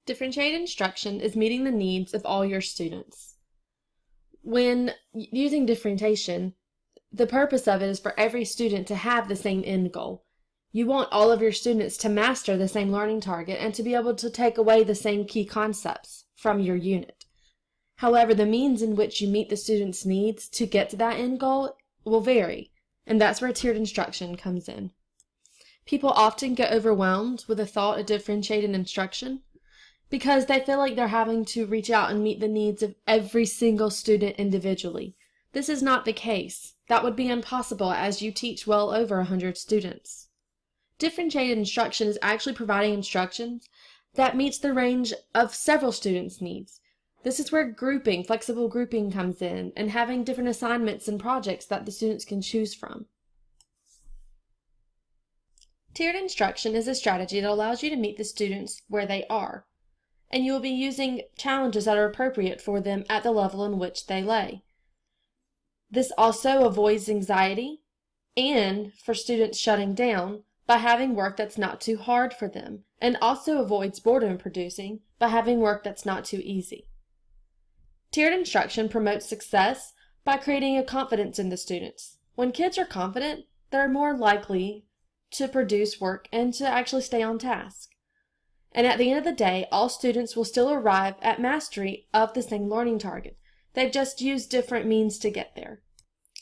Differentiated instruction is meeting the needs of all your students. When using differentiation, the purpose of it is for every student to have the same end goal. You want all of your students to master the same learning target and to be able to take away the same key concepts from your unit. However, the means in which you meet the students' needs to get to that end goal will vary, and that's where tiered instruction comes in. People often get overwhelmed with the thought of differentiated instruction because they feel like they're having to reach out and meet the needs of every single student individually. This is not the case. That would be impossible as you teach well over 100 students. Differentiated instruction is actually providing instructions that meets the range of several students' needs. This is where grouping, flexible grouping comes in, and having different assignments and projects that the students can choose from. Tiered instruction is a strategy that allows you to meet the students where they are, and you will be using challenges that are appropriate for them at the level in which they lay. This also avoids anxiety and for students shutting down by having work that's not too hard for them, and also avoids boredom producing by having work that's not too easy. Tiered instruction promotes success by creating a confidence in the students. When kids are confident, they're more likely to produce work and to actually stay on task. And at the end of the day, all students will still arrive at mastery of the same learning target. They've just used different means to get there.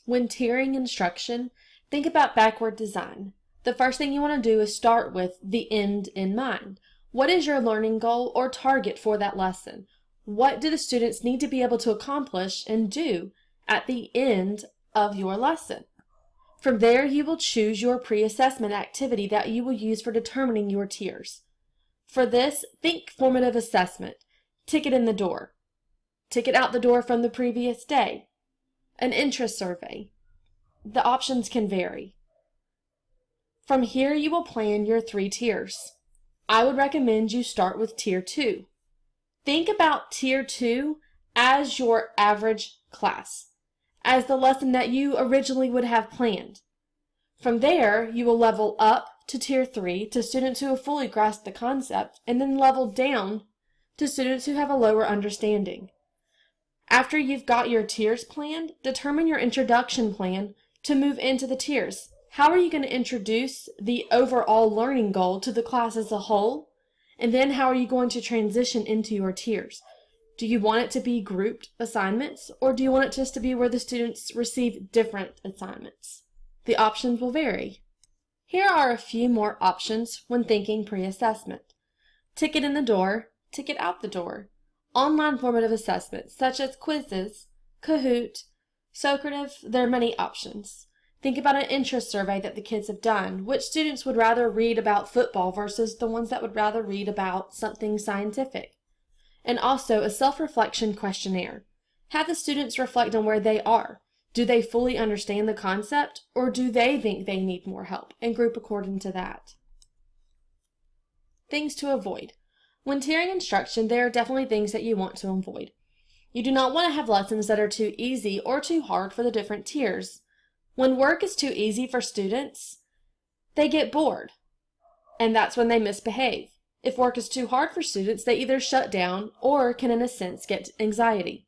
When tiering instruction, think about backward design. The first thing you want to do is start with the end in mind. What is your learning goal or target for that lesson? What do the students need to be able to accomplish and do at the end of your lesson? From there, you will choose your pre-assessment activity that you will use for determining your tiers. For this, think formative assessment, ticket in the door, ticket out the door from the previous day, an interest survey. The options can vary. From here, you will plan your 3 tiers. I would recommend you start with Tier 2. Think about Tier 2 as your average class, as the lesson that you originally would have planned. From there, you will level up to Tier 3 to students who have fully grasped the concept, and then level down to students who have a lower understanding. After you've got your tiers planned, determine your introduction plan to move into the tiers. How are you going to introduce the overall learning goal to the class as a whole? And then how are you going to transition into your tiers? Do you want it to be grouped assignments, or do you want it just to be where the students receive different assignments? The options will vary. Here are a few more options when thinking pre-assessment. Ticket in the door, ticket out the door. Online formative assessments such as quizzes, Kahoot, Socrative, there are many options. Think about an interest survey that the kids have done. Which students would rather read about football versus the ones that would rather read about something scientific? And also a self-reflection questionnaire. Have the students reflect on where they are. Do they fully understand the concept, or do they think they need more help, and group according to that? Things to avoid. When tiering instruction, there are definitely things that you want to avoid. You do not want to have lessons that are too easy or too hard for the different tiers. When work is too easy for students, they get bored, and that's when they misbehave. If work is too hard for students, they either shut down or can, in a sense, get anxiety.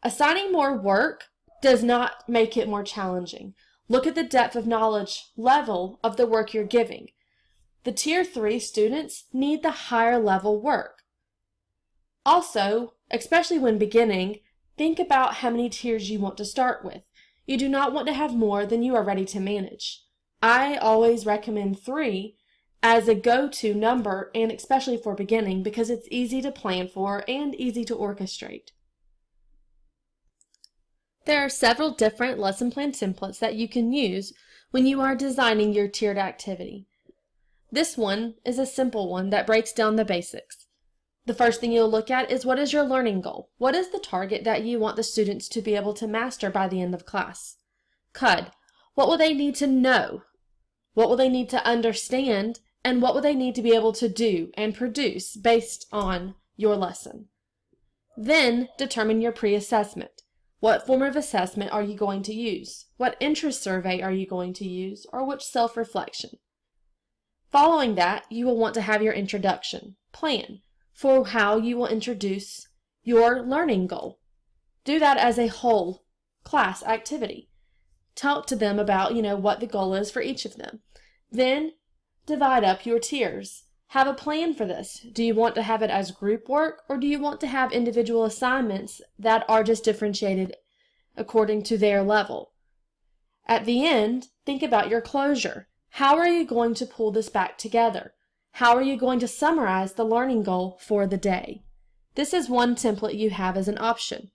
Assigning more work does not make it more challenging. Look at the depth of knowledge level of the work you're giving. The Tier 3 students need the higher level work. Also, especially when beginning, think about how many tiers you want to start with. You do not want to have more than you are ready to manage. I always recommend 3 as a go-to number, and especially for beginning, because it's easy to plan for and easy to orchestrate. There are several different lesson plan templates that you can use when you are designing your tiered activity. This one is a simple one that breaks down the basics. The first thing you'll look at is, what is your learning goal? What is the target that you want the students to be able to master by the end of class? CUD. What will they need to know? What will they need to understand? And what will they need to be able to do and produce based on your lesson? Then determine your pre-assessment. What form of assessment are you going to use? What interest survey are you going to use? Or which self-reflection? Following that, you will want to have your introduction, plan, for how you will introduce your learning goal. Do that as a whole class activity. Talk to them about, what the goal is for each of them. Then divide up your tiers. Have a plan for this. Do you want to have it as group work, or do you want to have individual assignments that are just differentiated according to their level? At the end, think about your closure. How are you going to pull this back together? How are you going to summarize the learning goal for the day? This is one template you have as an option.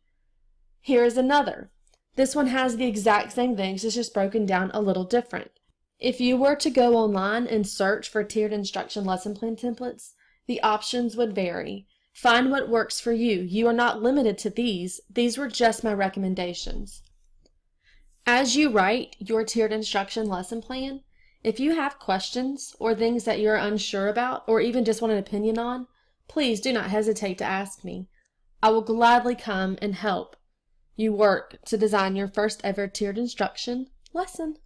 Here is another. This one has the exact same things, it's just broken down a little different. If you were to go online and search for tiered instruction lesson plan templates, the options would vary. Find what works for you. You are not limited to these. These were just my recommendations. As you write your tiered instruction lesson plan, if you have questions or things that you're unsure about or even just want an opinion on, please do not hesitate to ask me. I will gladly come and help you work to design your first ever tiered instruction lesson.